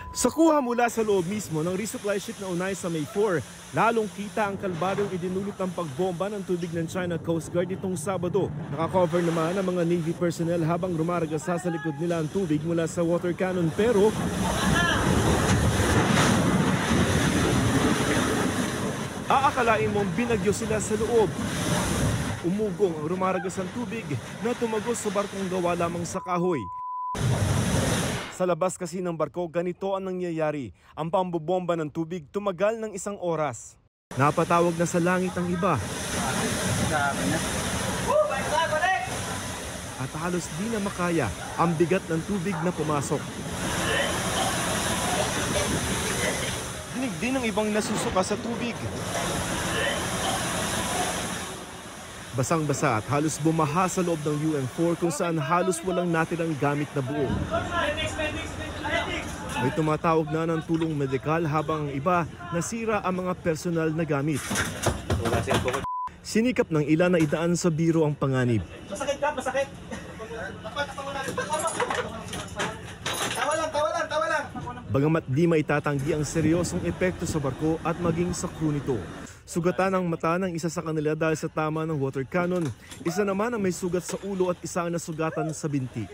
Sa kuha mula sa loob mismo ng resupply ship na unay sa May 4, lalong kita ang kalbaryong idinulot ng pagbomba ng tubig ng China Coast Guard itong Sabado. Nakakover naman ang mga Navy personnel habang rumaragasa sa likod nila ang tubig mula sa water cannon, pero aakalain mong binagyo sila sa loob. Umugong ang rumaragas ang tubig na tumagos sa barkong gawa lamang sa kahoy. Sa labas kasi ng barko, ganito ang nangyayari. Ang pambobomba ng tubig tumagal ng 1 oras. Napatawag na sa langit ang iba. At halos di na makaya ang bigat ng tubig na pumasok. Dinig din ang ibang nasusuka sa tubig. Basang-basa at halos bumaha sa loob ng UM4 kung saan halos walang natirang gamit na buo. May tumatawag na ng tulong medikal habang ang iba nasira ang mga personal na gamit. Sinikap ng ilan na idaan sa biro ang panganib. Masakit ka, masakit. Tawa lang. Bagamat di maitatanggi ang seryosong epekto sa barko at maging sa crew nito. Sugatan ang mata ng isa sa kanila dahil sa tama ng water cannon. Isa naman ang may sugat sa ulo at isa ang nasugatan sa binti.